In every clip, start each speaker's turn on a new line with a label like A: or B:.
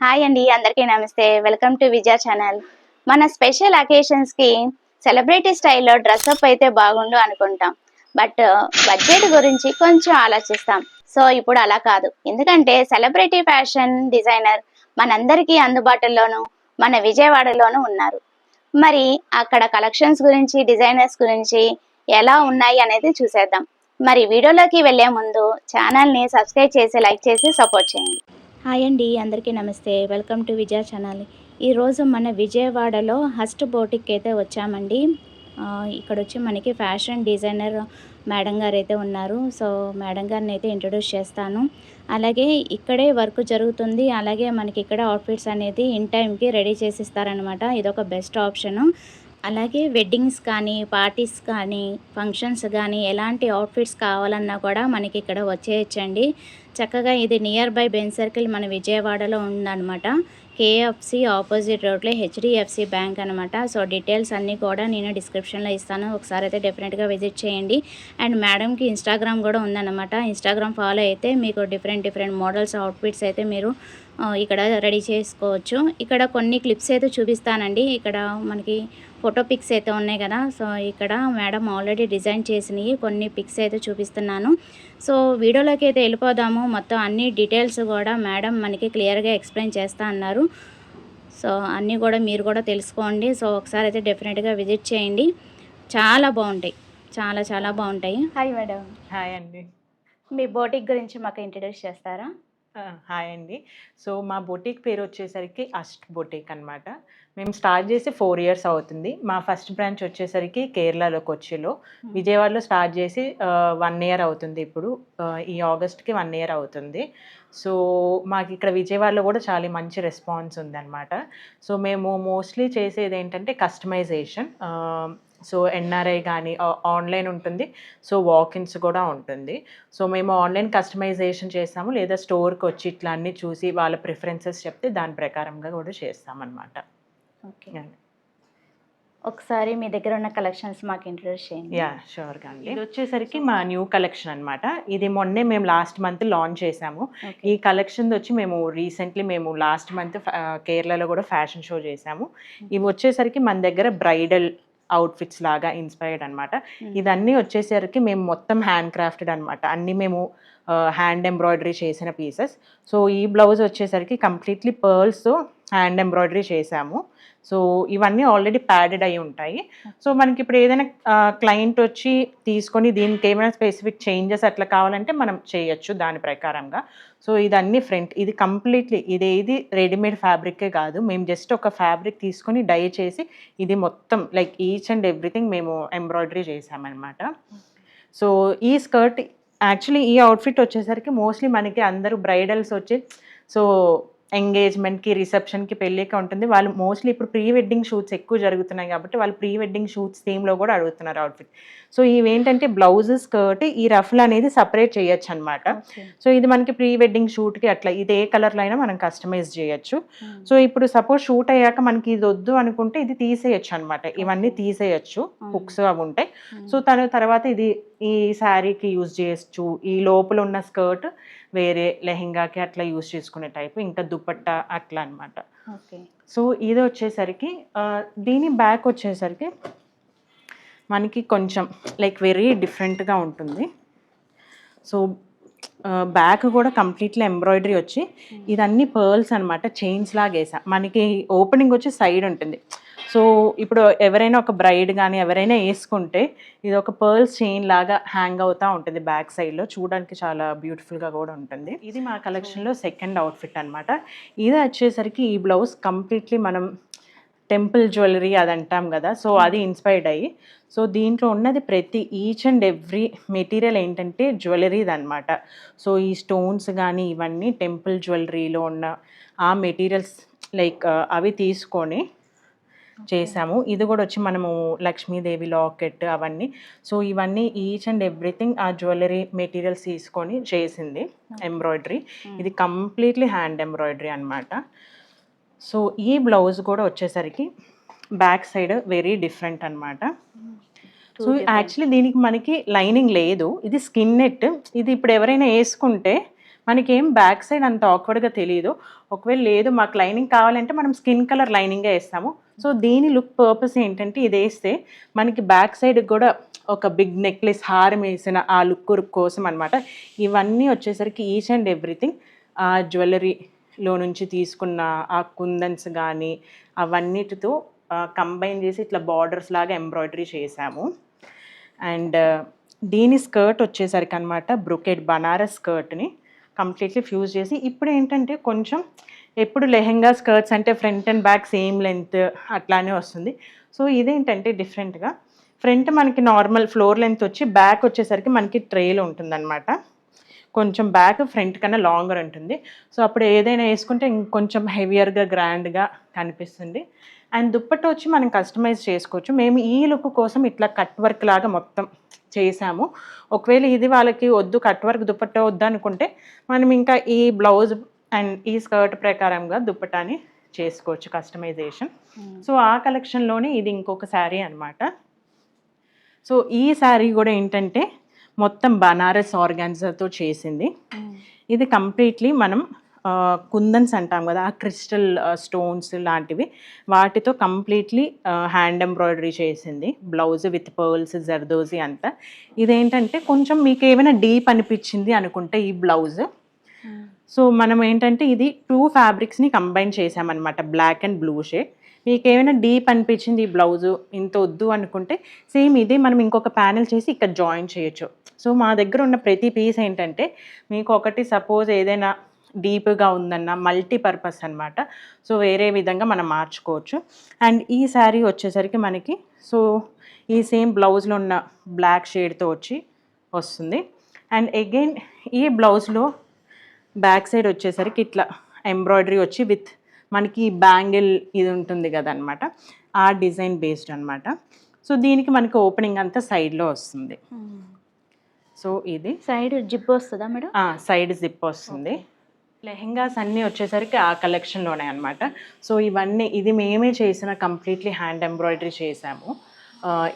A: Hi అండి, అందరికీ నమస్తే. Welcome to Vijaya channel. మన స్పెషల్ అకేషన్స్కి సెలబ్రిటీ స్టైల్లో డ్రెస్అప్ అయితే బాగుండు అనుకుంటాం. బట్ బడ్జెట్ గురించి కొంచెం ఆలోచిస్తాం. సో ఇప్పుడు అలా కాదు, ఎందుకంటే సెలబ్రిటీ ఫ్యాషన్ డిజైనర్ మనందరికీ అందుబాటులోనూ మన విజయవాడలోనూ ఉన్నారు. మరి అక్కడ కలెక్షన్స్ గురించి, డిజైనర్స్ గురించి ఎలా ఉన్నాయి అనేది చూసేద్దాం. మరి వీడియోలోకి వెళ్ళే ముందు ఛానల్ని సబ్స్క్రైబ్ చేసి, లైక్ చేసి సపోర్ట్ చేయండి. హాయ్ అండి, అందరికీ నమస్తే. Welcome to Vijaya channel. ఈరోజు మన విజయవాడలో హస్ట్ బోటిక్ అయితే వచ్చామండి. ఇక్కడ వచ్చి మనకి ఫ్యాషన్ డిజైనర్ మేడం గారు అయితే ఉన్నారు. సో మేడం గారిని అయితే ఇంట్రొడ్యూస్ చేస్తాను. అలాగే ఇక్కడే వర్క్ జరుగుతుంది. అలాగే మనకి ఇక్కడ అవుట్ఫిట్స్ అనేది ఇన్ టైంకి రెడీ చేసి ఇస్తారనమాట. ఇదొక బెస్ట్ ఆప్షను. అలాగే వెడ్డింగ్స్ కానీ, పార్టీస్ కానీ, ఫంక్షన్స్ కానీ ఎలాంటి అవుట్ఫిట్స్ కావాలన్నా కూడా మనకి ఇక్కడ వచ్చేయచ్చండి. చక్కగా ఇది నియర్ బై బెన్ సర్కిల్ మన విజయవాడలో ఉందన్నమాట. కేఎఫ్సి ఆపోజిట్ రోడ్లో హెచ్డిఎఫ్సి బ్యాంక్ అనమాట. సో డీటెయిల్స్ అన్నీ కూడా నేను డిస్క్రిప్షన్లో ఇస్తాను. ఒకసారి అయితే డెఫినెట్గా విజిట్ చేయండి. అండ్ మేడంకి ఇన్స్టాగ్రామ్ కూడా ఉందన్నమాట. ఇన్స్టాగ్రామ్ ఫాలో అయితే మీకు డిఫరెంట్ మోడల్స్ అవుట్ఫిట్స్ అయితే మీరు ఇక్కడ రెడీ చేసుకోవచ్చు. ఇక్కడ కొన్ని క్లిప్స్ అయితే చూపిస్తానండి. ఇక్కడ మనకి ఫోటో పిక్స్ అయితే ఉన్నాయి కదా. సో ఇక్కడ మేడం ఆల్రెడీ డిజైన్ చేసినవి కొన్ని పిక్స్ అయితే చూపిస్తున్నాను. సో వీడియోలోకి అయితే వెళ్ళిపోదాము. మొత్తం అన్ని డీటెయిల్స్ కూడా మేడం మనకి క్లియర్గా ఎక్స్ప్లెయిన్ చేస్తా అన్నారు. సో అన్నీ కూడా మీరు కూడా తెలుసుకోండి. సో ఒకసారి అయితే డెఫినెట్గా విజిట్ చేయండి. చాలా బాగుంటాయి, చాలా బాగుంటాయి. Hi madam.
B: హాయ్ అండి.
A: మీ బోటిక్ గురించి మాకు ఇంట్రడ్యూస్ చేస్తారా?
B: హాయ్ అండి. సో మా బొటీక్ పేరు వచ్చేసరికి అస్ట్ బొటీక్ అనమాట. మేము స్టార్ట్ చేసి 4 ఇయర్స్ అవుతుంది. మా ఫస్ట్ బ్రాంచ్ వచ్చేసరికి కేరళలో, కొచ్చిలో. విజయవాడలో స్టార్ట్ చేసి 1 ఇయర్ అవుతుంది ఇప్పుడు. ఈ ఆగస్ట్కి 1 ఇయర్ అవుతుంది. సో మాకు ఇక్కడ విజయవాడలో కూడా చాలా మంచి రెస్పాన్స్ ఉందన్నమాట. సో మేము మోస్ట్లీ చేసేది ఏంటంటే కస్టమైజేషన్. సో ఎన్ఆర్ఐ కానీ ఆన్లైన్ ఉంటుంది. సో వాకిన్స్ కూడా ఉంటుంది. సో మేము ఆన్లైన్ కస్టమైజేషన్ చేస్తాము, లేదా స్టోర్కి వచ్చి ఇట్లా అన్నీ చూసి వాళ్ళ ప్రిఫరెన్సెస్ చెప్తే దాని ప్రకారంగా కూడా చేస్తామన్నమాట.
A: ఓకే, ఒకసారి మీ దగ్గర ఉన్న కలెక్షన్స్ మాకు ఇంట్రడ్యూస్ చేయండి.
B: షూర్గా అండి. ఇది వచ్చేసరికి మా న్యూ కలెక్షన్ అనమాట. ఇది మొన్నే మేము లాస్ట్ మంత్ లాంచ్ చేసాము. ఈ కలెక్షన్ వచ్చి మేము లాస్ట్ మంత్ కేరళలో కూడా ఫ్యాషన్ షో చేసాము. ఇవి వచ్చేసరికి మన దగ్గర బ్రైడల్ అవుట్ఫిట్స్ లాగా ఇన్స్పైర్డ్ అనమాట. ఇదన్నీ వచ్చేసరికి మేము మొత్తం హ్యాండ్ క్రాఫ్టెడ్ అనమాట. అన్నీ మేము హ్యాండ్ ఎంబ్రాయిడరీ చేసిన పీసెస్. సో ఈ బ్లౌజ్ వచ్చేసరికి కంప్లీట్లీ పర్ల్స్తో హ్యాండ్ ఎంబ్రాయిడరీ చేసాము. సో ఇవన్నీ ఆల్రెడీ ప్యాడెడ్ అయి ఉంటాయి. సో మనకి ఇప్పుడు ఏదైనా క్లయింట్ వచ్చి తీసుకొని దీనికి ఏమైనా స్పెసిఫిక్ చేంజెస్ అట్లా కావాలంటే మనం చేయొచ్చు దాని ప్రకారంగా. సో ఇదన్నీ ఇది కంప్లీట్లీ ఇదేది రెడీమేడ్ ఫ్యాబ్రికే కాదు. మేము జస్ట్ ఒక ఫ్యాబ్రిక్ తీసుకొని డై చేసి ఇది మొత్తం లైక్ ఈచ్ అండ్ ఎవ్రీథింగ్ మేము ఎంబ్రాయిడరీ చేసామన్నమాట. సో ఈ స్కర్ట్ యాక్చువల్లీ ఈ అవుట్ఫిట్ వచ్చేసరికి మోస్ట్లీ మనకి అందరూ బ్రైడల్స్ వచ్చి సో ఎంగేజ్మెంట్కి, రిసెప్షన్కి, పెళ్ళికి ఉంటుంది. వాళ్ళు మోస్ట్లీ ఇప్పుడు ప్రీ వెడ్డింగ్ షూట్స్ ఎక్కువ జరుగుతున్నాయి కాబట్టి వాళ్ళు ప్రీ వెడ్డింగ్ షూట్స్ థీమ్లో కూడా అడుగుతున్నారు అవుట్ఫిట్. సో ఇవేంటంటే బ్లౌజ్, స్కర్ట్, ఈ రఫ్లు అనేది సపరేట్ చేయొచ్చు అనమాట. సో ఇది మనకి ప్రీ వెడ్డింగ్ షూట్కి అట్లా ఇది ఏ కలర్లో అయినా మనం కస్టమైజ్ చేయొచ్చు. సో ఇప్పుడు సపోజ్ షూట్ అయ్యాక మనకి ఇది వద్దు అనుకుంటే ఇది తీసేయచ్చు అనమాట. ఇవన్నీ తీసేయచ్చు, హుక్స్ అవి ఉంటాయి. సో తర్వాత ఇది ఈ శారీకి యూజ్ చేయొచ్చు. ఈ లోపల ఉన్న స్కర్ట్ వేరే లెహెంగాకి అట్లా యూజ్ చేసుకునే టైపు, ఇంకా దుపట్టా అట్లా అనమాట. సో ఇది వచ్చేసరికి దీని బ్యాక్ వచ్చేసరికి మనకి కొంచెం లైక్ వెరీ డిఫరెంట్గా ఉంటుంది. సో బ్యాక్ కూడా కంప్లీట్లీ ఎంబ్రాయిడరీ వచ్చి ఇదన్నీ పర్ల్స్ అనమాట. చైన్స్ లాగా వేసా. మనకి ఓపెనింగ్ వచ్చి సైడ్ ఉంటుంది. సో ఇప్పుడు ఎవరైనా ఒక బ్రైడ్ కానీ ఎవరైనా వేసుకుంటే ఇది ఒక పర్ల్స్ చైన్ లాగా హ్యాంగ్ అవుతూ ఉంటుంది బ్యాక్ సైడ్లో. చూడడానికి చాలా బ్యూటిఫుల్గా కూడా ఉంటుంది. ఇది మా కలెక్షన్లో సెకండ్ అవుట్ఫిట్ అనమాట. ఇది వచ్చేసరికి ఈ బ్లౌజ్ కంప్లీట్లీ మనం టెంపుల్ జ్యువెలరీ అది అంటాం కదా. సో అది ఇన్స్పైర్డ్ అయ్యి సో దీంట్లో ఉన్నది ప్రతి ఈచ్ అండ్ ఎవ్రీ మెటీరియల్ ఏంటంటే జ్యువెలరీది అనమాట. సో ఈ స్టోన్స్ కానీ ఇవన్నీ టెంపుల్ జ్యువెలరీలో ఉన్న ఆ మెటీరియల్స్ లైక్ అవి తీసుకొని చేసాము. ఇది కూడా వచ్చి మనము లక్ష్మీదేవి లాకెట్ అవన్నీ. సో ఇవన్నీ ఈచ్ అండ్ ఎవ్రీథింగ్ ఆ జ్యువెలరీ మెటీరియల్స్ తీసుకొని చేసింది ఎంబ్రాయిడరీ. ఇది కంప్లీట్లీ హ్యాండ్ ఎంబ్రాయిడరీ అనమాట. సో ఈ బ్లౌజ్ కూడా వచ్చేసరికి బ్యాక్ సైడ్ వెరీ డిఫరెంట్ అనమాట. సో యాక్చువల్లీ దీనికి మనకి లైనింగ్ లేదు, ఇది స్కిన్ నెట్. ఇది ఇప్పుడు ఎవరైనా వేసుకుంటే మనకేం బ్యాక్ సైడ్ అంత ఆక్వర్డ్గా తెలియదు. ఒకవేళ లేదు మాకు లైనింగ్ కావాలంటే మనం స్కిన్ కలర్ లైనింగే వేస్తాము. సో దీని లుక్ పర్పస్ ఏంటంటే ఇది వేస్తే మనకి బ్యాక్ సైడ్ కూడా ఒక బిగ్ నెక్లెస్ హారం వేసిన ఆ లుక్ కోసం అనమాట. ఇవన్నీ వచ్చేసరికి ఈచ్ అండ్ ఎవ్రీథింగ్ ఆ జ్యువెలరీలో నుంచి తీసుకున్న ఆ కుందన్స్ కానీ అవన్నిటితో కంబైన్ చేసి ఇట్లా బార్డర్స్ లాగా ఎంబ్రాయిడరీ చేశాము. అండ్ దీని స్కర్ట్ వచ్చేసరికి అనమాట బ్రొకెట్ బనారస్ స్కర్ట్ని కంప్లీట్లీ ఫ్యూజ్ చేసి ఇప్పుడు ఏంటంటే కొంచెం ఎప్పుడు లెహెంగా స్కర్ట్స్ అంటే front and back same length అట్లానే వస్తుంది. సో ఇదేంటంటే డిఫరెంట్గా ఫ్రంట్ మనకి నార్మల్ ఫ్లోర్ లెంత్ వచ్చి బ్యాక్ వచ్చేసరికి మనకి ట్రేలో ఉంటుందన్నమాట. కొంచెం బ్యాక్ ఫ్రంట్ కన్నా లాంగర్ ఉంటుంది. సో అప్పుడు ఏదైనా వేసుకుంటే ఇంకొంచెం హెవియర్గా గ్రాండ్గా కనిపిస్తుంది. అండ్ దుప్పట్ట వచ్చి మనం కస్టమైజ్ చేసుకోవచ్చు. మేము ఈ లుక్ కోసం ఇట్లా కట్ వర్క్ లాగా మొత్తం చేసాము. ఒకవేళ ఇది వాళ్ళకి వద్దు కట్ వర్క్ దుప్పట్ట వద్దు అనుకుంటే మనం ఇంకా ఈ బ్లౌజ్ అండ్ ఈ స్కర్ట్ ప్రకారంగా దుప్పటాని చేసుకోవచ్చు కస్టమైజేషన్. సో ఆ కలెక్షన్లోనే ఇది ఇంకొక శారీ అనమాట. సో ఈ శారీ కూడా ఏంటంటే మొత్తం బనారస్ ఆర్గాన్జాతో చేసింది. ఇది కంప్లీట్లీ మనం కుందన్స్ అంటాం కదా, ఆ క్రిస్టల్ స్టోన్స్ లాంటివి వాటితో కంప్లీట్లీ హ్యాండ్ ఎంబ్రాయిడరీ చేసింది. బ్లౌజ్ విత్ పర్ల్స్ జర్దోజీ అంతా. ఇదేంటంటే కొంచెం మీకు ఏమైనా డీప్ అనిపించింది అనుకుంటే ఈ బ్లౌజ్, సో మనం ఏంటంటే ఇది 2 ఫ్యాబ్రిక్స్ని కంబైన్ చేసామన్నమాట, బ్లాక్ అండ్ బ్లూ షేడ్. మీకు ఏమైనా డీప్ అనిపించింది ఈ బ్లౌజు ఇంత వద్దు అనుకుంటే సేమ్ ఇదే మనం ఇంకొక ప్యానెల్ చేసి ఇక్కడ జాయిన్ చేయొచ్చు. సో మా దగ్గర ఉన్న ప్రతి పీస్ ఏంటంటే మీకు ఒకటి సపోజ్ ఏదైనా డీప్గా ఉందన్న మల్టీపర్పస్ అనమాట. సో వేరే విధంగా మనం మార్చుకోవచ్చు. అండ్ ఈ శారీ వచ్చేసరికి మనకి సో ఈ సేమ్ బ్లౌజ్లో ఉన్న బ్లాక్ షేడ్తో వస్తుంది. అండ్ అగైన్ ఈ బ్లౌజ్లో బ్యాక్ సైడ్ వచ్చేసరికి ఇట్లా ఎంబ్రాయిడరీ వచ్చి విత్ మనకి బ్యాంగిల్ ఇది ఉంటుంది కదా అనమాట, ఆ డిజైన్ బేస్డ్ అనమాట. సో దీనికి మనకి ఓపెనింగ్ అంతా సైడ్లో వస్తుంది. సో ఇది
A: సైడ్ జిప్ వస్తుందా మేడం?
B: సైడ్ జిప్ వస్తుంది. లెహెంగాస్ అన్నీ వచ్చేసరికి ఆ కలెక్షన్లోనే అనమాట. సో ఇవన్నీ ఇది మేమే చేసిన కంప్లీట్లీ హ్యాండ్ ఎంబ్రాయిడరీ చేసాము.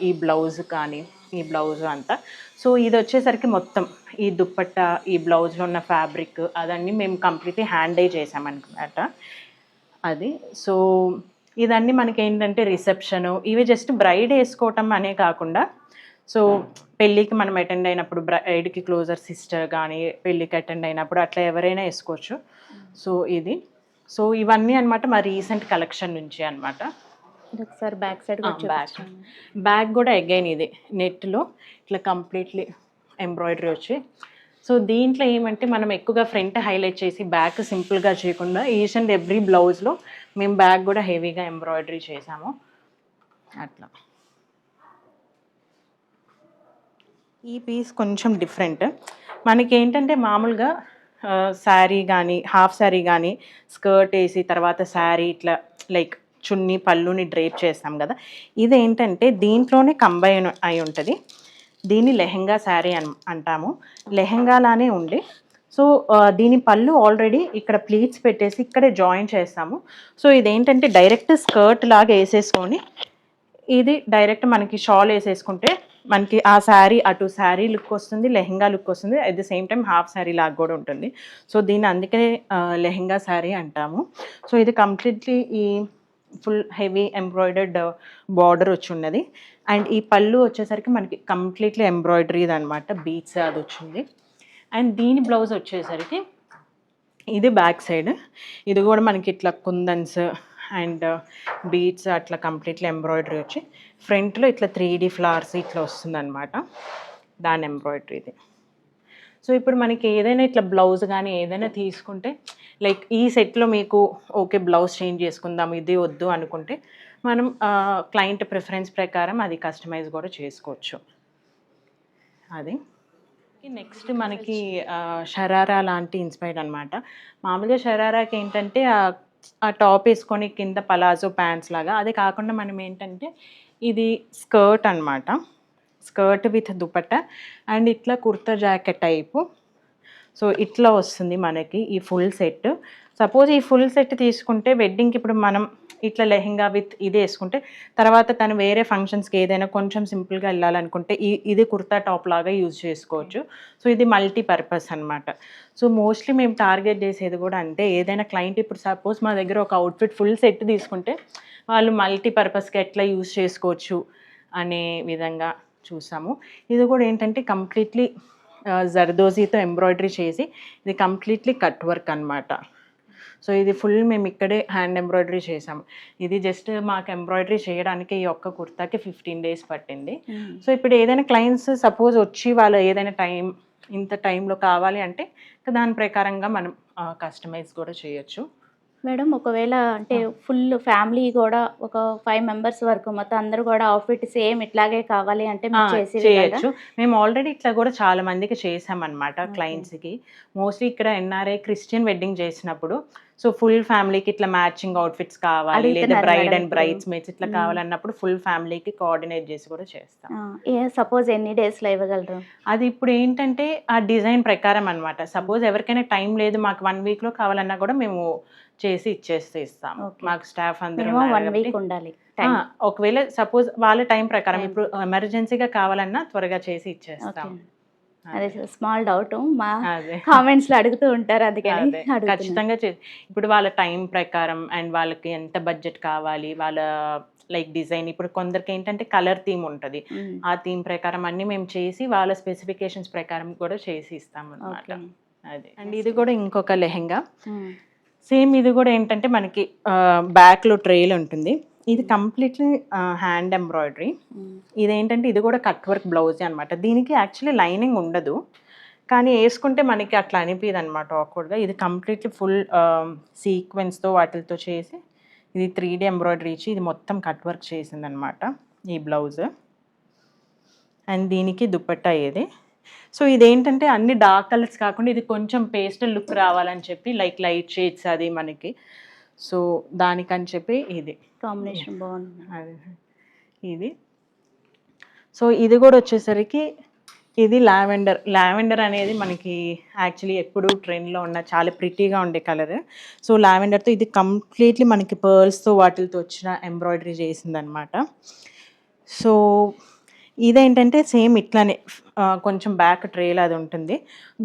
B: ఈ బ్లౌజ్ కానీ ఈ బ్లౌజ్ అంతా. సో ఇది వచ్చేసరికి మొత్తం ఈ దుప్పట్ట ఈ బ్లౌజ్లో ఉన్న ఫ్యాబ్రిక్ అదన్నీ మేము కంప్లీట్లీ హ్యాండ్ డై చేసామన్నమాట అది. సో ఇదన్నీ మనకి ఏంటంటే రిసెప్షను ఇవి జస్ట్ బ్రైడ్ వేసుకోవటం అనే కాకుండా సో పెళ్ళికి మనం అటెండ్ అయినప్పుడు బ్రైడ్కి క్లోజర్ సిస్టర్ కానీ పెళ్ళికి అటెండ్ అయినప్పుడు అట్లా ఎవరైనా వేసుకోవచ్చు. సో ఇది సో ఇవన్నీ అనమాట మా రీసెంట్ కలెక్షన్ నుంచి అనమాట.
A: ఒకసారి బ్యాక్ సైడ్
B: బ్యాక్ కూడా అగైన్ ఇది నెట్లో ఇట్లా కంప్లీట్లీ ఎంబ్రాయిడరీ వచ్చి. సో దీంట్లో ఏమంటే మనం ఎక్కువగా ఫ్రంట్ హైలైట్ చేసి బ్యాక్ సింపుల్గా చేయకుండా ఈచ్ అండ్ ఎవ్రీ బ్లౌజ్లో మేము బ్యాక్ కూడా హెవీగా ఎంబ్రాయిడరీ చేసాము అట్లా. ఈ పీస్ కొంచెం డిఫరెంట్. మనకి ఏంటంటే మామూలుగా శారీ కానీ హాఫ్ శారీ కానీ స్కర్ట్ వేసి తర్వాత శారీ ఇట్లా లైక్ చున్నీ పళ్ళుని డ్రేప్ చేస్తాం కదా, ఇదేంటంటే దీంట్లోనే కంబైన్ అయి ఉంటుంది. దీన్ని లెహెంగా శారీ అంటాము. లెహెంగాలానే ఉండి సో దీని పళ్ళు ఆల్రెడీ ఇక్కడ ప్లీట్స్ పెట్టేసి ఇక్కడే జాయిన్ చేస్తాము. సో ఇదేంటంటే డైరెక్ట్ స్కర్ట్ లాగా వేసేసుకొని ఇది డైరెక్ట్ మనకి షాల్ వేసేసుకుంటే మనకి ఆ శారీ అటు శారీ లుక్ వస్తుంది, లెహెంగా లుక్ వస్తుంది, at the same time half sari లాగా కూడా ఉంటుంది. సో దీన్ని అందుకే లెహెంగా శారీ అంటాము. సో ఇది కంప్లీట్లీ ఈ ఫుల్ హెవీ ఎంబ్రాయిడర్డ్ బార్డర్ వచ్చి ఉన్నది. అండ్ ఈ పళ్ళు వచ్చేసరికి మనకి కంప్లీట్లీ ఎంబ్రాయిడరీది అనమాట, బీట్స్ అది వచ్చింది. అండ్ దీని బ్లౌజ్ వచ్చేసరికి ఇది బ్యాక్ సైడ్, ఇది కూడా మనకి ఇట్లా కుందన్స్ అండ్ బీట్స్ అట్లా కంప్లీట్లీ ఎంబ్రాయిడరీ వచ్చి ఫ్రంట్లో ఇట్లా 3D ఫ్లవర్స్ ఇట్లా వస్తుంది అనమాట, దాని ఎంబ్రాయిడరీది. సో ఇప్పుడు మనకి ఏదైనా ఇట్లా బ్లౌజ్ కానీ ఏదైనా తీసుకుంటే లైక్ ఈ సెట్లో మీకు ఓకే బ్లౌజ్ చేంజ్ చేసుకుందాం ఇది వద్దు అనుకుంటే మనం క్లయింట్ ప్రిఫరెన్స్ ప్రకారం అది కస్టమైజ్ కూడా చేసుకోవచ్చు. అది నెక్స్ట్ మనకి షరారా లాంటి ఇన్స్పైర్డ్ అనమాట. మామూలుగా షరారాకి ఏంటంటే ఆ టాప్ వేసుకొని కింద పలాజో ప్యాంట్స్ లాగా, అదే కాకుండా మనం ఏంటంటే ఇది స్కర్ట్ అనమాట, స్కర్ట్ విత్ దుపట్టా అండ్ ఇట్లా కుర్తా జాకెట్ టైపు. సో ఇట్లా వస్తుంది మనకి ఈ ఫుల్ సెట్. సపోజ్ ఈ ఫుల్ సెట్ తీసుకుంటే వెడ్డింగ్కి ఇప్పుడు మనం ఇట్లా లెహెంగా విత్ ఇది వేసుకుంటే తర్వాత తను వేరే ఫంక్షన్స్కి ఏదైనా కొంచెం సింపుల్గా వెళ్ళాలనుకుంటే ఇది కుర్తా టాప్ లాగా యూజ్ చేసుకోవచ్చు. సో ఇది మల్టీపర్పస్ అనమాట. సో మోస్ట్లీ మేము టార్గెట్ చేసేది కూడా అంతే. ఏదైనా క్లయింట్ ఇప్పుడు సపోజ్ మా దగ్గర ఒక అవుట్ఫిట్ ఫుల్ సెట్ తీసుకుంటే వాళ్ళు మల్టీపర్పస్కి ఎట్లా యూజ్ చేసుకోవచ్చు అనే విధంగా చూసాము. ఇది కూడా ఏంటంటే కంప్లీట్లీ జర్దోజీతో ఎంబ్రాయిడరీ చేసి ఇది కంప్లీట్లీ కట్ వర్క్ అనమాట. సో ఇది ఫుల్ మేము ఇక్కడే హ్యాండ్ ఎంబ్రాయిడరీ చేసాము. ఇది జస్ట్ మాకు ఎంబ్రాయిడరీ చేయడానికి ఈ ఒక్క కుర్తాకి 15 days పట్టింది. సో ఇప్పుడు ఏదైనా క్లయింట్స్ సపోజ్ వచ్చి వాళ్ళు ఏదైనా ఇంత టైంలో కావాలి అంటే దాని ప్రకారంగా మనం కస్టమైజ్ కూడా చేయొచ్చు.
A: మేడం ఒకవేళ అంటే ఫుల్ ఫ్యామిలీ కూడా ఒక 5 members వరకు మొత్తం అందరూ కూడా అవుట్ఫిట్ సేమ్ ఇట్లాగే కావాలి అంటే మీరు
B: చేయొచ్చు. మేము ఆల్రెడీ ఇట్లా కూడా చాలా మందికి చేసామన్నమాట క్లయింట్స్కి. మోస్ట్లీ ఇక్కడ ఎన్ఆర్ఐ క్రిస్టియన్ వెడ్డింగ్ చేసినప్పుడు సో ఫుల్ ఫ్యామిలీకి ఇట్లా మ్యాచింగ్ అవుట్ఫిట్స్ కావాలి లేదా బ్రైడ్ అండ్ బ్రైడ్స్ మేట్స్ ఇట్లా కావాలన్నప్పుడు ఫుల్ ఫ్యామిలీకి కోఆర్డినేట్ చేసి కూడా చేస్తాం.
A: సపోజ్ ఎన్ని డేస్లో ఇవ్వగలరు?
B: అది ఇప్పుడు ఏంటంటే ఆ డిజైన్ ప్రకారం అనమాట. సపోజ్ ఎవరికైనా టైం లేదు మాకు 1 weekలో కావాలన్నా కూడా మేము చేసి ఇస్తాం. మాకు స్టాఫ్ అందరూ
A: 1 week ఉండాలి.
B: ఒకవేళ సపోజ్ వాళ్ళ టైం ప్రకారం ఇప్పుడు ఎమర్జెన్సీగా కావాలన్నా త్వరగా చేసి ఇచ్చేస్తాం.
A: అదే స్మాల్ డౌట్ మా కామెంట్స్ లో అడుగుతూ ఉంటారు, అందుకని
B: ఖచ్చితంగా ఇప్పుడు వాళ్ళ టైం ప్రకారం అండ్ వాళ్ళకి ఎంత బడ్జెట్ కావాలి వాళ్ళ లైక్ డిజైన్. ఇప్పుడు కొందరికి ఏంటంటే కలర్ థీమ్ ఉంటుంది, ఆ థీమ్ ప్రకారం అన్ని మేము చేసి వాళ్ళ స్పెసిఫికేషన్స్ ప్రకారం కూడా చేసి ఇస్తాం అన్నమాట. అదే అండ్ ఇది కూడా ఇంకొక లెహెంగా సేమ్. ఇది కూడా ఏంటంటే మనకి బ్యాక్లో ట్రేల్ ఉంటుంది. ఇది కంప్లీట్లీ హ్యాండ్ ఎంబ్రాయిడరీ. ఇదేంటంటే ఇది కూడా కట్ వర్క్ బ్లౌజ్ అనమాట. దీనికి యాక్చువల్లీ లైనింగ్ ఉండదు, కానీ వేసుకుంటే మనకి అట్లా అనిపించదు అనమాట ఆక్వర్డ్గా. ఇది కంప్లీట్లీ ఫుల్ సీక్వెన్స్తో వాటితో చేసి ఇది 3D ఎంబ్రాయిడరీ ఇచ్చి ఇది మొత్తం కట్ వర్క్ చేసిందనమాట ఈ బ్లౌజ్. అండ్ దీనికి దుపట్టా ఇది. సో ఇదేంటంటే అన్ని డార్క్ కలర్స్ కాకుండా ఇది కొంచెం పేస్టల్ లుక్ రావాలని చెప్పి లైక్ లైట్ షేడ్స్ అది మనకి. సో దానికని చెప్పి ఇది
A: కాంబినేషన్ బాగుంది
B: ఇది. సో ఇది కూడా వచ్చేసరికి ఇది లావెండర్ అనేది మనకి యాక్చువల్లీ ఎప్పుడు ట్రెండ్లో ఉన్న చాలా ప్రిటీగా ఉండే కలర్. సో లావెండర్తో ఇది కంప్లీట్లీ మనకి పర్ల్స్తో వాటితో వచ్చిన ఎంబ్రాయిడరీ చేసిందనమాట. సో ఇదేంటంటే సేమ్ ఇట్లానే కొంచెం బ్యాక్ ట్రేల్ అది ఉంటుంది.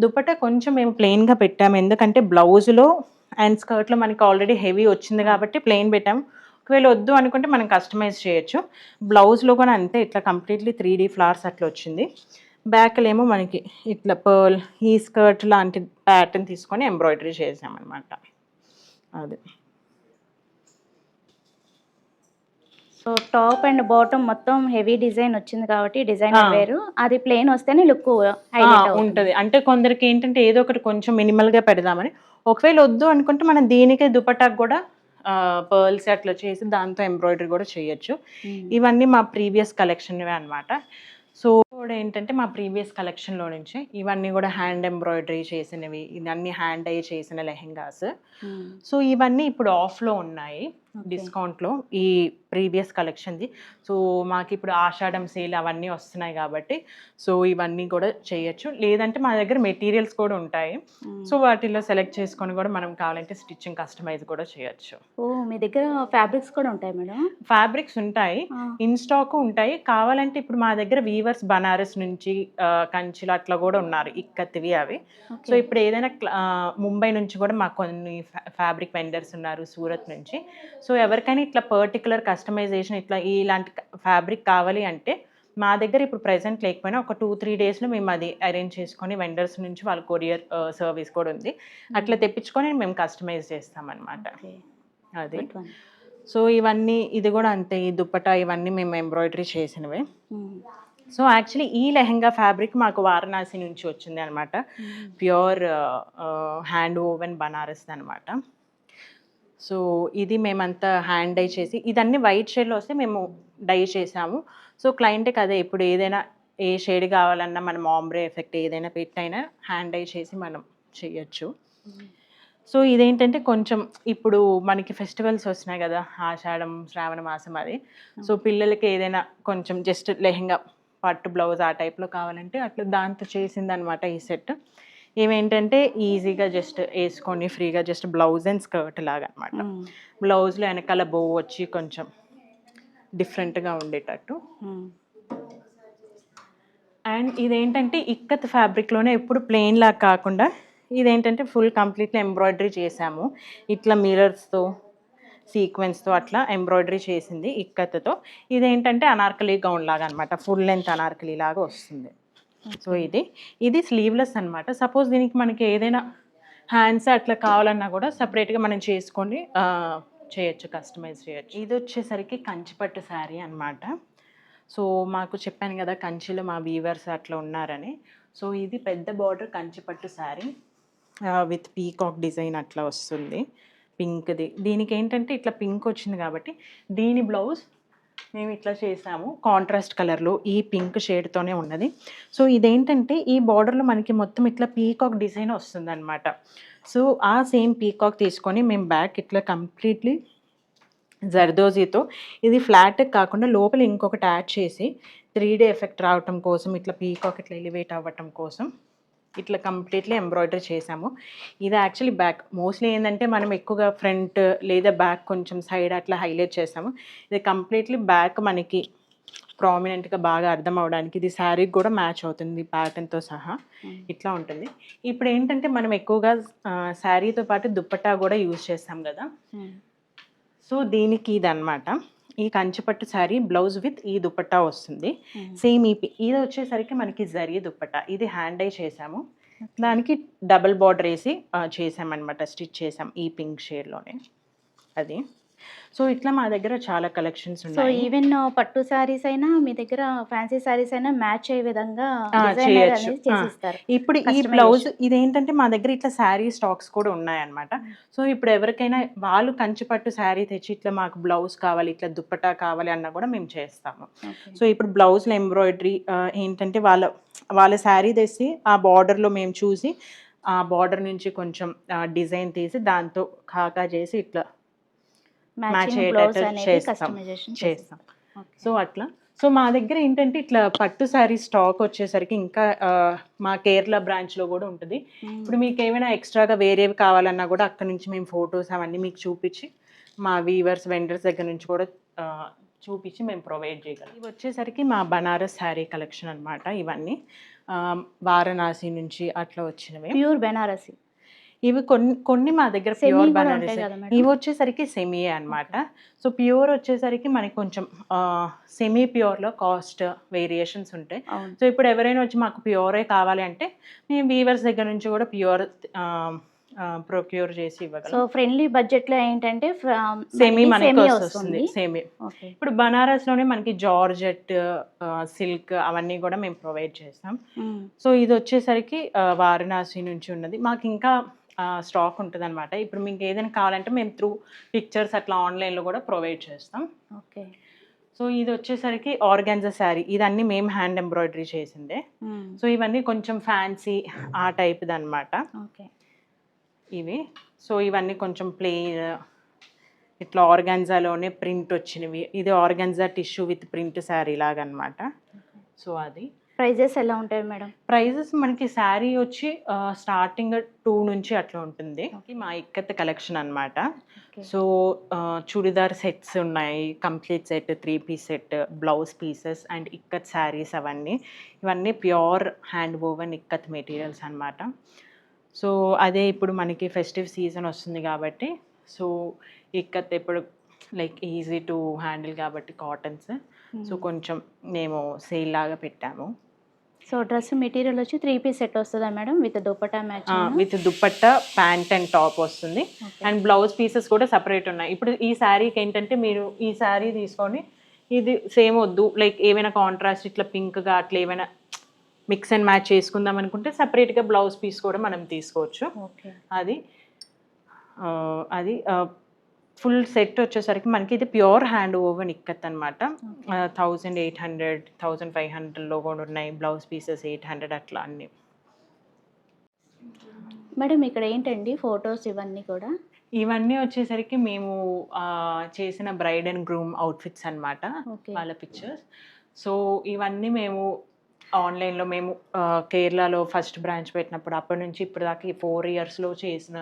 B: దుపట్టా కొంచెం మేము ప్లెయిన్గా పెట్టాము, ఎందుకంటే బ్లౌజ్లో అండ్ స్కర్ట్లో మనకి ఆల్రెడీ హెవీ వచ్చింది కాబట్టి ప్లెయిన్ పెట్టాము. ఒకవేళ వద్దు అనుకుంటే మనం కస్టమైజ్ చేయొచ్చు. బ్లౌజ్లో కూడా అంతే ఇట్లా కంప్లీట్లీ 3D ఫ్లవర్స్ అట్లా వచ్చింది. బ్యాక్లో ఏమో మనకి ఇట్లా పర్ల్ ఈ స్కర్ట్ లాంటి ప్యాటర్న్ తీసుకొని ఎంబ్రాయిడరీ చేసామన్నమాట. అది
A: సో టాప్ అండ్ బాటమ్ మొత్తం హెవీ డిజైన్ వచ్చింది కాబట్టి డిజైన్ వేరు, అది ప్లెయిన్ వస్తేనే లుక్
B: ఉంటుంది. అంటే కొందరికి ఏంటంటే ఏదో ఒకటి కొంచెం మినిమల్గా పెడదామని. ఒకవేళ వద్దు అనుకుంటే మనం దీనికే దుపట్టాకు కూడా పర్ల్స్ అట్లా చేసి దాంతో ఎంబ్రాయిడరీ కూడా చేయొచ్చు. ఇవన్నీ మా ప్రీవియస్ కలెక్షన్వే అనమాట. సో కూడా ఏంటంటే మా ప్రీవియస్ కలెక్షన్లో నుంచి ఇవన్నీ కూడా హ్యాండ్ ఎంబ్రాయిడరీ చేసినవి, ఇవన్నీ హ్యాండ్ అయ్యి చేసిన లెహెంగాస్. సో ఇవన్నీ ఇప్పుడు ఆఫ్లో ఉన్నాయి డిస్కౌంట్లో ఈ ప్రీవియస్ కలెక్షన్ది. సో మాకు ఇప్పుడు ఆషాఢం సేల్ అవన్నీ వస్తున్నాయి కాబట్టి సో ఇవన్నీ కూడా చేయొచ్చు. లేదంటే మా దగ్గర మెటీరియల్స్ కూడా ఉంటాయి, సో వాటిల్లో సెలెక్ట్ చేసుకొని కూడా మనం కావాలంటే స్టిచ్చింగ్ కస్టమైజ్ కూడా చేయొచ్చు.
A: మీ దగ్గర ఫ్యాబ్రిక్స్ కూడా ఉంటాయి మేడం?
B: ఫ్యాబ్రిక్స్ ఉంటాయి, ఇన్ స్టాక్ ఉంటాయి. కావాలంటే ఇప్పుడు మా దగ్గర వీవర్స్ బనారస్ నుంచి కంచిలో అట్లా కూడా ఉన్నారు, ఇక్కత్తివి అవి. సో ఇప్పుడు ఏదైనా ముంబై నుంచి కూడా మాకు కొన్ని ఫ్యాబ్రిక్ వెండర్స్ ఉన్నారు, సూరత్ నుంచి. సో ఎవరికైనా ఇట్లా పర్టికులర్ కస్టమైజేషన్ ఇట్లా ఇలాంటి ఫ్యాబ్రిక్ కావాలి అంటే మా దగ్గర ఇప్పుడు ప్రెజెంట్ లేకపోయినా ఒక 2-3 డేస్లో మేము అది అరేంజ్ చేసుకొని వెండర్స్ నుంచి వాళ్ళ కొరియర్ సర్వీస్ కూడా ఉంది, అట్లా తెప్పించుకొని మేము కస్టమైజ్ చేస్తామన్నమాట. అది సో ఇవన్నీ ఇది కూడా అంతే. ఈ దుపట్టా ఇవన్నీ మేము ఎంబ్రాయిడరీ చేసినవే. సో యాక్చువల్లీ ఈ లెహెంగా ఫ్యాబ్రిక్ మాకు వారణాసి నుంచి వచ్చింది అనమాట. ప్యూర్ హ్యాండ్ ఓవెన్ బనారస్ అనమాట. సో ఇది మేమంతా హ్యాండ్ డై చేసి ఇదన్నీ వైట్ షేడ్లో వస్తే మేము డై చేసాము. సో క్లయింట్కి అదే ఇప్పుడు ఏదైనా ఏ షేడ్ కావాలన్నా మనం ఆంబ్రే ఎఫెక్ట్ ఏదైనా పెట్టైనా హ్యాండ్ డై చేసి మనం చేయొచ్చు. సో ఇదేంటంటే కొంచెం ఇప్పుడు మనకి ఫెస్టివల్స్ వస్తున్నాయి కదా, ఆషాఢం శ్రావణ మాసం అది. సో పిల్లలకి ఏదైనా కొంచెం జస్ట్ లెహెంగా పట్టు బ్లౌజ్ ఆ టైప్లో కావాలంటే అట్లా దాంతో చేసిందనమాట ఈ సెట్. ఇవేంటంటే ఈజీగా జస్ట్ వేసుకొని ఫ్రీగా జస్ట్ బ్లౌజ్ అండ్ స్కర్ట్ లాగా అనమాట. బ్లౌజ్లో వెనకాల బో వచ్చి కొంచెం డిఫరెంట్గా ఉండేటట్టు. అండ్ ఇదేంటంటే ఇక్కత్ ఫ్యాబ్రిక్లోనే ఎప్పుడు ప్లెయిన్ లాగా కాకుండా ఇదేంటంటే ఫుల్ కంప్లీట్లీ ఎంబ్రాయిడరీ చేసాము. ఇట్లా మిరర్స్తో సీక్వెన్స్తో అట్లా ఎంబ్రాయిడరీ చేసింది ఇక్కత్తో. ఇదేంటంటే అనార్కలి గౌన్ లాగా అనమాట, ఫుల్ లెంత్ అనార్కలి లాగా వస్తుంది. సో ఇది స్లీవ్లెస్ అనమాట. సపోజ్ దీనికి మనకి ఏదైనా హ్యాండ్స్ అట్లా కావాలన్నా కూడా సపరేట్గా మనం చేసుకొని చేయొచ్చు, కస్టమైజ్ చేయొచ్చు. ఇది వచ్చేసరికి కంచిపట్టు శారీ అనమాట. సో మాకు చెప్పాను కదా కంచిలో మా వీవర్స్ అట్లా ఉన్నారని. సో ఇది పెద్ద border Kanchipattu sari with peacock design అట్లా వస్తుంది, పింక్ది. దీనికి ఏంటంటే ఇట్లా పింక్ వచ్చింది కాబట్టి దీని బ్లౌజ్ మేము ఇట్లా చేసాము కాంట్రాస్ట్ కలర్లో, ఈ పింక్ షేడ్తోనే ఉన్నది. సో ఇదేంటంటే ఈ బార్డర్లో మనకి మొత్తం ఇట్లా పీకాక్ డిజైన్ వస్తుంది అనమాట. సో ఆ సేమ్ పీకాక్ తీసుకొని మేము బ్యాక్ ఇట్లా కంప్లీట్లీ జర్దోజీతో, ఇది ఫ్లాట్ కాకుండా లోపల ఇంకొకటి యాడ్ చేసి 3D ఎఫెక్ట్ రావటం కోసం, ఇట్లా పీకాక్ ఇట్లా ఎలివేట్ అవ్వటం కోసం ఇట్లా కంప్లీట్లీ ఎంబ్రాయిడరీ చేసాము. ఇది యాక్చువల్లీ బ్యాక్. మోస్ట్లీ ఏంటంటే మనం ఎక్కువగా ఫ్రంట్ లేదా బ్యాక్ కొంచెం సైడ్ అట్లా హైలైట్ చేసాము. ఇది కంప్లీట్లీ బ్యాక్ మనకి ప్రామినెంట్గా బాగా అర్థం అవడానికి ఇది శారీకి కూడా మ్యాచ్ అవుతుంది ప్యాటర్న్తో సహా. ఇట్లా ఉంటుంది. ఇప్పుడు ఏంటంటే మనం ఎక్కువగా శారీతో పాటు దుప్పట్టా కూడా యూజ్ చేస్తాం కదా. సో దీనికి ఇది అనమాట, ఈ కంచిపట్టు శారీ బ్లౌజ్ విత్ ఈ దుపట్టా వస్తుంది. సేమ్ ఇది వచ్చేసరికి మనకి జరీ దుపట్టా, ఇది హ్యాండ్ ఐ చేసాము, దానికి డబుల్ బార్డర్ వేసి చేసామన్నమాట, స్టిచ్ చేసాం ఈ పింక్ షేడ్లోనే. అది సో ఇట్లా మా దగ్గర చాలా కలెక్షన్స్
A: సో
B: ఉన్నాయి.
A: ఈవెన్ పట్టు శారీస్ అయినా మీ దగ్గర ఫ్యాన్సీ శారీస్ అయినా మ్యాచ్ అయ్యే విధంగా
B: చేయొచ్చు.
A: చేసిస్తారు.
B: ఇప్పుడు ఈ బ్లౌజ్ ఇదేంటంటే మా దగ్గర ఇట్లా శారీ స్టాక్స్ కూడా ఉన్నాయన్నమాట. సో ఇప్పుడు ఎవరికైనా వాళ్ళు కంచిపట్టు శారీ తెచ్చి ఇట్లా మాకు బ్లౌజ్ కావాలి, ఇట్లా దుప్పటా కావాలి అన్నా కూడా మేము చేస్తాము. సో ఇప్పుడు బ్లౌజ్లో ఎంబ్రాయిడరీ ఏంటంటే వాళ్ళ శారీ తెచ్చి ఆ బార్డర్లో మేము చూసి ఆ బార్డర్ నుంచి కొంచెం డిజైన్ తీసి దాంతో ఖాకా చేసి ఇట్లా మ్యాచ్ అయ్యేటట్టు చేస్తాం. సో అట్లా. సో మా దగ్గర ఏంటంటే ఇట్లా పట్టు శారీ స్టాక్ వచ్చేసరికి ఇంకా మా కేరళ బ్రాంచ్లో కూడా ఉంటుంది. ఇప్పుడు మీకు ఏమైనా ఎక్స్ట్రాగా వేరేవి కావాలన్నా కూడా అక్కడ నుంచి మేము ఫొటోస్ అవన్నీ మీకు చూపించి మా వీవర్స్ వెండర్స్ దగ్గర నుంచి కూడా చూపించి మేము ప్రొవైడ్ చేయగలం. ఇవి వచ్చేసరికి మా బనారస్ శారీ కలెక్షన్ అనమాట. ఇవన్నీ వారణాసి నుంచి అట్లా వచ్చినవి,
A: ప్యూర్ బెనారసి.
B: ఇవి కొన్ని మా దగ్గర ప్యూర్ బనారసి. ఇవి వచ్చేసరికి సెమీ అనమాట. సో ప్యూర్ వచ్చేసరికి మనకి కొంచెం సెమీ ప్యూర్లో కాస్ట్ వేరియేషన్స్ ఉంటాయి. సో ఇప్పుడు ఎవరైనా వచ్చి మాకు ప్యూరే కావాలి అంటే మేము వీవర్స్ దగ్గర నుంచి కూడా ప్యూర్ ప్రొక్యూర్ చేసి ఇవ్వగలం.
A: సో ఫ్రెండ్లీ బడ్జెట్లో ఏంటంటే
B: సెమీ మనకి వస్తుంది. సెమీ ఇప్పుడు బనారస్లోనే మనకి జార్జెట్, సిల్క్ అవన్నీ కూడా మేము ప్రొవైడ్ చేస్తాం. సో ఇది వచ్చేసరికి వారణాసి నుంచి ఉన్నది. మాకు ఇంకా స్టాక్ ఉంటుంది అనమాట. ఇప్పుడు మీకు ఏదైనా కావాలంటే మేము త్రూ పిక్చర్స్ అట్లా ఆన్లైన్లో కూడా ప్రొవైడ్ చేస్తాం.
A: ఓకే.
B: సో ఇది వచ్చేసరికి ఆర్గాన్జా శారీ, ఇదన్నీ మేము హ్యాండ్ ఎంబ్రాయిడరీ చేసిందే. సో ఇవన్నీ కొంచెం ఫ్యాన్సీ ఆ టైప్ది అనమాట.
A: ఓకే.
B: ఇవి సో ఇవన్నీ కొంచెం ప్లెయిన్ ఇట్లా ఆర్గాన్జాలోనే ప్రింట్ వచ్చినవి. ఇది organza tissue with print sari లాగా అనమాట. సో అది
A: ప్రైజెస్ ఎలా ఉంటాయి మేడం?
B: ప్రైజెస్ మనకి శారీ వచ్చి స్టార్టింగ్ 2 నుంచి అట్లా ఉంటుంది. మా ఇక్కత్ కలెక్షన్ అనమాట. సో చుడిదార్ సెట్స్ ఉన్నాయి, complete set, 3 piece set, blouse pieces and ikat saris ఇవన్నీ pure hand woven ikat materials అనమాట. సో అదే ఇప్పుడు మనకి ఫెస్టివ్ సీజన్ వస్తుంది కాబట్టి సో ఇక్కత్ ఇప్పుడు లైక్ ఈజీ టు హ్యాండిల్ కాబట్టి కాటన్స్. సో కొంచెం మేము సేల్ లాగా పెట్టాము.
A: సో డ్రెస్ మెటీరియల్ వచ్చి 3 పీస్ సెట్ వస్తుందా madam? With dupatta match,
B: with dupatta, pant and top వస్తుంది. అండ్ బ్లౌజ్ పీసెస్ కూడా సపరేట్ ఉన్నాయి. ఇప్పుడు ఈ శారీకి ఏంటంటే మీరు ఈ శారీ తీసుకొని ఇది సేమ్ వద్దు, లైక్ ఏమైనా కాంట్రాస్ట్ ఇట్లా పింక్గా అట్లా ఏమైనా మిక్స్ అండ్ మ్యాచ్ చేసుకుందాం అనుకుంటే సపరేట్గా బ్లౌజ్ పీస్ కూడా మనం తీసుకోవచ్చు. అది ఫుల్ సెట్ వచ్చేసరికి మనకి ఇది ప్యూర్ హ్యాండ్ ఓవెన్ ఇక్కత్ అనమాట. 1800, 1500లో కూడా ఉన్నాయి. బ్లౌజ్ పీసెస్ 800 అట్లా అన్ని.
A: మేడం ఇక్కడ ఏంటండి ఫొటోస్ ఇవన్నీ
B: వచ్చేసరికి మేము చేసిన బ్రైడ్ అండ్ గ్రూమ్ అవుట్ఫిట్స్ అనమాట, వాళ్ళ పిక్చర్స్. సో ఇవన్నీ మేము ఆన్లైన్లో మేము కేరళలో ఫస్ట్ బ్రాంచ్ పెట్టినప్పుడు అప్పటి నుంచి ఇప్పుడు దాకా ఈ 4 ఇయర్స్లో చేసిన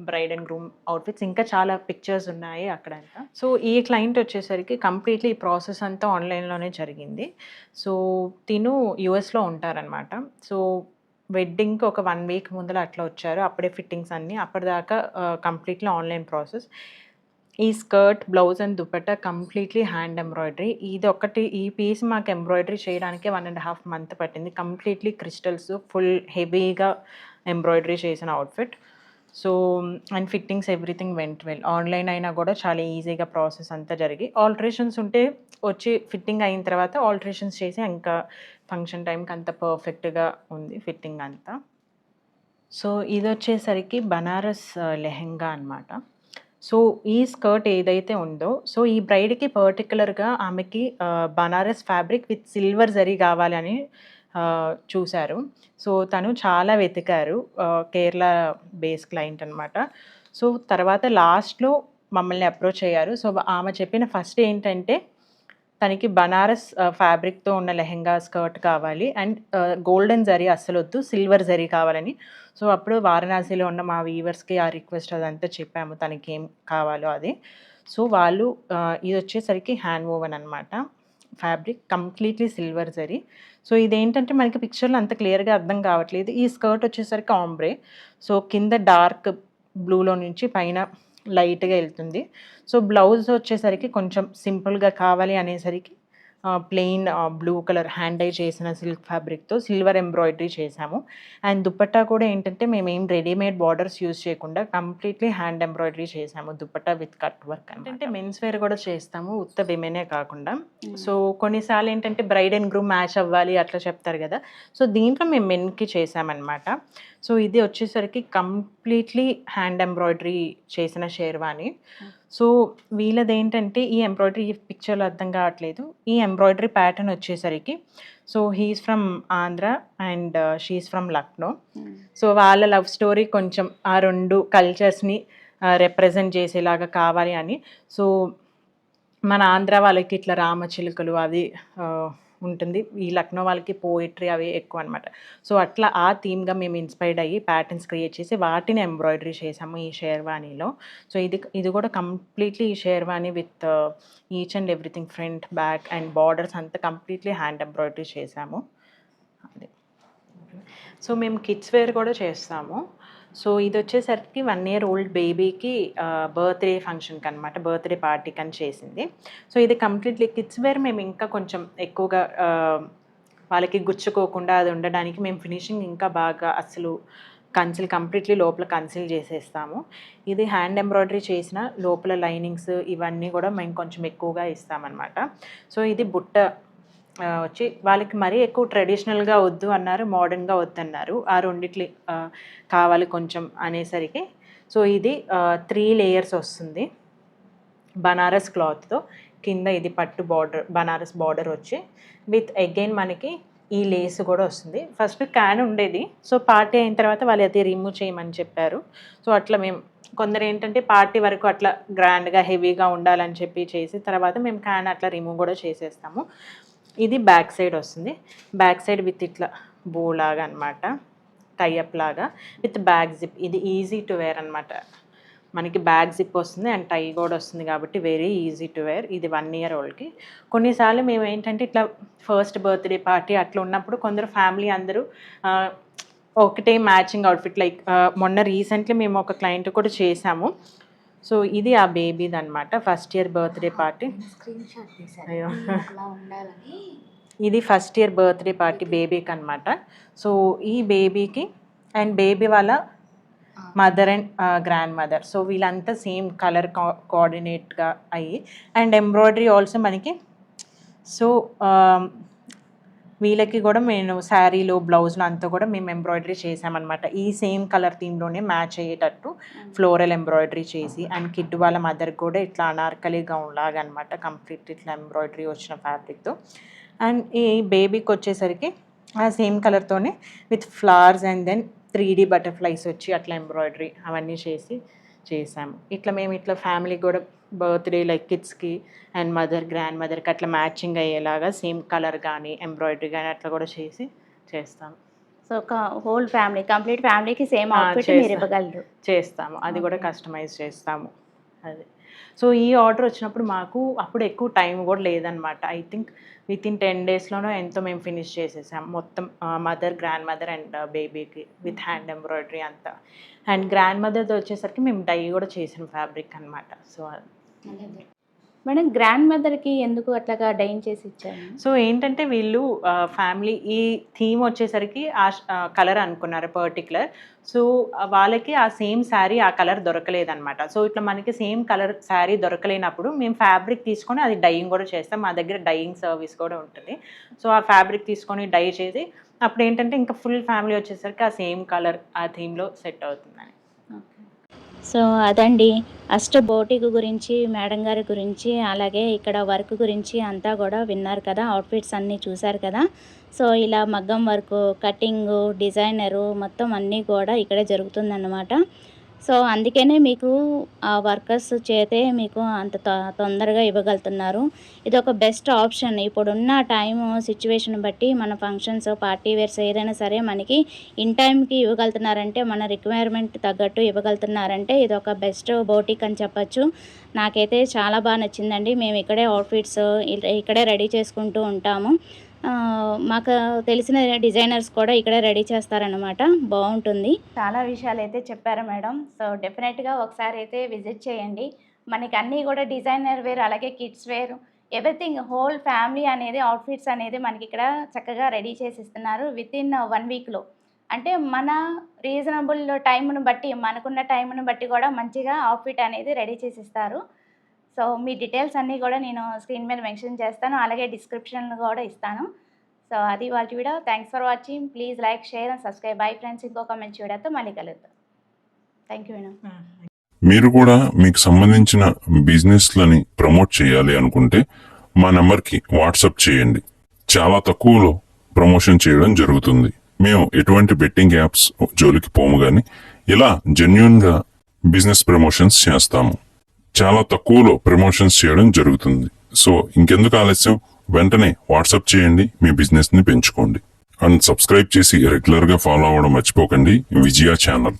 B: బ్రైడ్ అండ్ గ్రూమ్ అవుట్ఫిట్స్ ఇంకా చాలా పిక్చర్స్ ఉన్నాయి అక్కడంతా. సో ఈ క్లయింట్ వచ్చేసరికి కంప్లీట్లీ ఈ ప్రాసెస్ అంతా ఆన్లైన్లోనే జరిగింది. సో తిను యూఎస్లో ఉంటారనమాట. సో వెడ్డింగ్కి ఒక 1 వీక్ ముందర అట్లా వచ్చారు. అప్పుడే ఫిట్టింగ్స్ అన్నీ అప్పటిదాకా కంప్లీట్లీ ఆన్లైన్ ప్రాసెస్. ఈ skirt, blouse and dupatta completely hand embroidery. ఇది ఒకటి ఈ పీస్ మాకు ఎంబ్రాయిడరీ చేయడానికే 1.5 మంత్ పట్టింది. కంప్లీట్లీ క్రిస్టల్స్ ఫుల్ హెవీగా ఎంబ్రాయిడరీ చేసిన outfit. So and fittings everything went well. Online అయినా కూడా చాలా ఈజీగా ప్రాసెస్ అంతా జరిగి ఆల్టరేషన్స్ ఉంటే వచ్చి ఫిట్టింగ్ అయిన తర్వాత ఆల్టరేషన్స్ చేసి ఇంకా ఫంక్షన్ టైంకి అంత పర్ఫెక్ట్గా ఉంది ఫిట్టింగ్ అంతా. సో ఇది వచ్చేసరికి బనారస్ లెహెంగా అనమాట. సో ఈ స్కర్ట్ ఏదైతే ఉందో సో ఈ బ్రైడ్కి పర్టికులర్గా ఆమెకి Banaras fabric with silver zari కావాలని చూశారు. సో తను చాలా వెతికారు. కేరళ బేస్ క్లయింట్ అనమాట. సో తర్వాత లాస్ట్లో మమ్మల్ని అప్రోచ్ అయ్యారు. సో ఆమె చెప్పిన ఫస్ట్ ఏంటంటే తనకి బనారస్ ఫ్యాబ్రిక్తో ఉన్న లెహెంగా స్కర్ట్ కావాలి అండ్ గోల్డెన్ జరీ అస్సలు వద్దు, సిల్వర్ జరీ కావాలని. సో అప్పుడు వారణాసిలో ఉన్న మా వీవర్స్కి ఆ రిక్వెస్ట్ అదంతా చెప్పాము తనకి ఏం కావాలో అది. సో వాళ్ళు ఇది వచ్చేసరికి హ్యాండ్ ఓవెన్ అనమాట. Fabric completely silver zari. So ఇదేంటంటే మనకి పిక్చర్లో అంత క్లియర్గా అర్థం కావట్లేదు. ఈ స్కర్ట్ వచ్చేసరికి ఆంబ్రే. సో కింద డార్క్ బ్లూలో నుంచి పైన లైట్గా వెళ్తుంది. సో బ్లౌజ్ వచ్చేసరికి కొంచెం సింపుల్గా కావాలి అనేసరికి plain blue colour hand dye చేసిన సిల్క్ ఫ్యాబ్రిక్తో సిల్వర్ ఎంబ్రాయిడరీ చేసాము. అండ్ దుపట్టా కూడా ఏంటంటే మేము ఏం రెడీమేడ్ బార్డర్స్ యూజ్ చేయకుండా కంప్లీట్లీ హ్యాండ్ ఎంబ్రాయిడరీ చేసాము. దుపట్టా విత్ కట్ వర్క్ అంటే మెన్స్ వేర్ కూడా చేస్తాము, ఉత్త విమెనే కాకుండా. సో కొన్నిసార్లు ఏంటంటే బ్రైడ్ అండ్ గ్రూమ్ మ్యాచ్ అవ్వాలి అట్లా చెప్తారు కదా. సో దీంట్లో మేము మెన్కి చేసామన్నమాట. సో ఇది వచ్చేసరికి కంప్లీట్లీ హ్యాండ్ ఎంబ్రాయిడరీ చేసిన షేర్వాణి. సో వీళ్ళది ఏంటంటే ఈ ఎంబ్రాయిడరీ పిక్చర్లో అర్థం కావట్లేదు. ఈ ఎంబ్రాయిడరీ ప్యాటర్న్ వచ్చేసరికి so he's from Andhra and she's from Lucknow. So వాళ్ళ లవ్ స్టోరీ కొంచెం ఆ రెండు కల్చర్స్ని రిప్రజెంట్ చేసేలాగా కావాలి అని. సో మన ఆంధ్ర వాళ్ళకి ఇట్లా రామచిలుకలు అది ఉంటుంది, ఈ లక్నో వాళ్ళకి పోయిట్రీ అవి ఎక్కువ అనమాట. సో అట్లా ఆ థీమ్గా మేము ఇన్స్పైర్డ్ అయ్యి ప్యాటర్న్స్ క్రియేట్ చేసి వాటిని ఎంబ్రాయిడరీ చేసాము ఈ షేర్వానీలో. సో ఇది కూడా కంప్లీట్లీ ఈ sherwani with each and everything front back and borders అంతా కంప్లీట్లీ హ్యాండ్ ఎంబ్రాయిడరీ చేసాము. అది. సో మేము కిడ్స్ వేర్ కూడా చేస్తాము. సో ఇది వచ్చేసరికి 1 year old బేబీకి బర్త్డే ఫంక్షన్కి అనమాట, బర్త్డే పార్టీకి అని చేసింది. సో ఇది కంప్లీట్లీ కిడ్స్ వేర్. మేము ఇంకా కొంచెం ఎక్కువగా వాళ్ళకి గుచ్చుకోకుండా అది ఉండడానికి మేము ఫినిషింగ్ ఇంకా బాగా అసలు కన్సిల్ కంప్లీట్లీ లోపల కన్సిల్ చేసేస్తాము. ఇది హ్యాండ్ ఎంబ్రాయిడరీ చేసిన లోపల లైనింగ్స్ ఇవన్నీ కూడా మేము కొంచెం ఎక్కువగా ఇస్తామన్నమాట. సో ఇది బుట్ట వచ్చి వాళ్ళకి మరీ ఎక్కువ ట్రెడిషనల్గా వద్దు అన్నారు, మోడర్న్గా వద్దన్నారు. ఆ రెండిట్లు కావాలి కొంచెం అనేసరికి సో ఇది 3 layers వస్తుంది బనారస్ క్లాత్తో. కింద ఇది పట్టు బార్డర్ బనారస్ బార్డర్ వచ్చి విత్ అగైన్ మనకి ఈ లేస్ కూడా వస్తుంది. ఫస్ట్ క్యాన్ ఉండేది, సో పార్టీ అయిన తర్వాత వాళ్ళు అది రిమూవ్ చేయమని చెప్పారు. సో అట్లా మేము కొందరు ఏంటంటే పార్టీ వరకు అట్లా గ్రాండ్గా హెవీగా ఉండాలని చెప్పి చేసి తర్వాత మేము క్యాన్ అట్లా రిమూవ్ కూడా చేసేస్తాము. ఇది బ్యాక్ సైడ్ వస్తుంది. బ్యాక్ సైడ్ విత్ ఇట్లా బో లాగా అనమాట, టైఅప్ లాగా విత్ బ్యాక్ జిప్. ఇది ఈజీ టు వేర్ అనమాట. మనకి బ్యాక్ జిప్ వస్తుంది అండ్ టై కూడా వస్తుంది కాబట్టి వెరీ ఈజీ టు వేర్. ఇది 1 year oldకి. కొన్నిసార్లు మేము ఏంటంటే ఇట్లా ఫస్ట్ బర్త్డే పార్టీ అట్లా ఉన్నప్పుడు కొందరు ఫ్యామిలీ అందరూ ఒకటే మ్యాచింగ్ అవుట్ఫిట్ లైక్ మొన్న రీసెంట్లీ మేము ఒక క్లయింట్ కూడా చేసాము. సో ఇది ఆ బేబీది అనమాట, ఫస్ట్ ఇయర్ బర్త్డే పార్టీ. అయ్యో ఇది ఫస్ట్ ఇయర్ బర్త్డే పార్టీ బేబీకి అనమాట. సో ఈ బేబీకి అండ్ బేబీ వాళ్ళ mother and grand mother, so వీళ్ళంతా సేమ్ కలర్ కోఆర్డినేట్గా అయ్యి అండ్ ఎంబ్రాయిడరీ ఆల్సో మనకి. సో వీళ్ళకి కూడా మేము శారీలో బ్లౌజ్లో అంతా కూడా మేము ఎంబ్రాయిడరీ చేసామన్నమాట. ఈ సేమ్ కలర్ థీమ్లోనే మ్యాచ్ అయ్యేటట్టు ఫ్లోరల్ ఎంబ్రాయిడరీ చేసి అండ్ కిడ్ వాళ్ళ మదర్కి కూడా ఇట్లా అనార్కలి గౌన్ లాగా అనమాట, కంప్లీట్ ఇట్లా ఎంబ్రాయిడరీ వచ్చిన ఫ్యాబ్రిక్తో. అండ్ ఈ బేబీకి వచ్చేసరికి ఆ సేమ్ కలర్తోనే with flowers and then 3D butterflies వచ్చి అట్లా ఎంబ్రాయిడరీ అవన్నీ చేసాము. ఇట్లా మేము ఇట్లా ఫ్యామిలీ కూడా బర్త్డే లైక్ కిడ్స్కి అండ్ మదర్ గ్రాండ్ మదర్కి అట్లా మ్యాచింగ్ అయ్యేలాగా సేమ్ కలర్ కానీ ఎంబ్రాయిడరీ కానీ అట్లా కూడా చేసి చేస్తాం.
A: సో ఒక హోల్ ఫ్యామిలీ, కంప్లీట్ ఫ్యామిలీకి సేమ్ అవుట్ఫిట్ మీరు
B: చేస్తాం.
A: ఇవ్వగలరు.
B: చేస్తాము. అది కూడా కస్టమైజ్ చేస్తాము. అది. సో ఈ ఆర్డర్ వచ్చినప్పుడు మాకు అప్పుడు ఎక్కువ టైం కూడా లేదనమాట. ఐ థింక్ వితిన్ 10 డేస్‌లోనో ఎంతో మేము ఫినిష్ చేసేసాం. మొత్తం మదర్, గ్రాండ్ మదర్ అండ్ బేబీకి విత్ హ్యాండ్ ఎంబ్రాయిడరీ అంతా. అండ్ గ్రాండ్ మదర్‌ది వచ్చేసరికి మేము డై కూడా చేసిన ఫ్యాబ్రిక్ అనమాట. సో
A: మేడం గ్రాండ్ మదర్కి ఎందుకు అట్లాగా డైన్ చేసి ఇచ్చారు?
B: సో ఏంటంటే వీళ్ళు ఫ్యామిలీ ఈ థీమ్ వచ్చేసరికి కలర్ అనుకున్నారు పర్టికులర్. సో వాళ్ళకి ఆ సేమ్ శారీ ఆ కలర్ దొరకలేదనమాట. సో ఇట్లా మనకి సేమ్ కలర్ శారీ దొరకలేనప్పుడు మేము ఫ్యాబ్రిక్ తీసుకొని అది డైయింగ్ కూడా చేస్తాం. మా దగ్గర డైయింగ్ సర్వీస్ కూడా ఉంటుంది. సో ఆ ఫ్యాబ్రిక్ తీసుకొని డై చేసి అప్పుడు ఏంటంటే ఇంకా ఫుల్ ఫ్యామిలీ వచ్చేసరికి ఆ సేమ్ కలర్ ఆ థీమ్లో సెట్ అవుతుందని.
A: సో అదండి బోటిక్ గురించి, మేడం గారి గురించి, అలాగే ఇక్కడ వర్క్ గురించి అంతా కూడా విన్నారు కదా, అవుట్ఫిట్స్ అన్నీ చూశారు కదా. సో ఇలా మగ్గం వర్క్, కటింగు, డిజైనరు మొత్తం అన్నీ కూడా ఇక్కడే జరుగుతుందన్నమాట. సో అందుకనే మీకు ఆ వర్కర్స్ చేతే మీకు అంత తొందరగా ఇవ్వగలుగుతున్నారు. ఇది ఒక బెస్ట్ ఆప్షన్. ఇప్పుడున్న టైము సిచ్యువేషన్ బట్టి మన ఫంక్షన్స్, పార్టీ వేర్స్ ఏదైనా సరే మనకి ఇన్ టైంకి ఇవ్వగలుగుతున్నారంటే, మన రిక్వైర్మెంట్ తగ్గట్టు ఇవ్వగలుగుతున్నారంటే ఇది ఒక బెస్ట్ బోటిక్ అని చెప్పచ్చు. నాకైతే చాలా బాగా నచ్చిందండి. మేము ఇక్కడే అవుట్ఫిట్స్ ఇక్కడే రెడీ చేసుకుంటూ ఉంటాము. మాకు తెలిసిన డిజైనర్స్ కూడా ఇక్కడే రెడీ చేస్తారనమాట. బాగుంటుంది. చాలా విషయాలు అయితే చెప్పారు మేడం. సో డెఫినెట్గా ఒకసారి అయితే విజిట్ చేయండి. మనకి అన్నీ కూడా డిజైనర్ వేర్, అలాగే kids wear, everything whole family అనేది అవుట్ఫిట్స్ అనేది మనకి ఇక్కడ చక్కగా రెడీ చేసి ఇస్తున్నారు వితిన్ 1 వీక్లో. అంటే మన రీజనబుల్ టైంను బట్టి, మనకున్న టైంను బట్టి కూడా మంచిగా అవుట్ఫిట్ అనేది రెడీ చేసి ఇస్తారు. సో మీ డీటెయిల్స్ అన్నీ కూడా నేను స్క్రీన్ మీద మెన్షన్ చేస్తాను, అలాగే డిస్క్రిప్షన్లో కూడా ఇస్తాను. సో అది వాళ్ళ video. Thanks for watching. Please like, share and subscribe. Bye friends. ఇంకొక మంచి వీడియోతో మళ్ళీ కలుద్దాం. Thank you madam.
C: మీరు కూడా మీకు సంబంధించిన బిజినెస్లని ప్రమోట్ చేయాలి అనుకుంటే మా నెంబర్కి వాట్సాప్ చేయండి. చాలా తక్కువలో ప్రమోషన్ చేయడం జరుగుతుంది. మేము ఎటువంటి బెట్టింగ్ యాప్స్ జోలికి పోము గాని ఇలా జెన్యూన్గా బిజినెస్ ప్రమోషన్స్ చేస్తాము. చాలా తక్కువలో ప్రమోషన్స్ చేయడం జరుగుతుంది. సో ఇంకెందుకు ఆలస్యం, వెంటనే వాట్సాప్ చేయండి, మీ బిజినెస్ ని పెంచుకోండి. అండ్ సబ్స్క్రైబ్ చేసి రెగ్యులర్ గా ఫాలో అవ్వడం మర్చిపోకండి విజయ ఛానల్.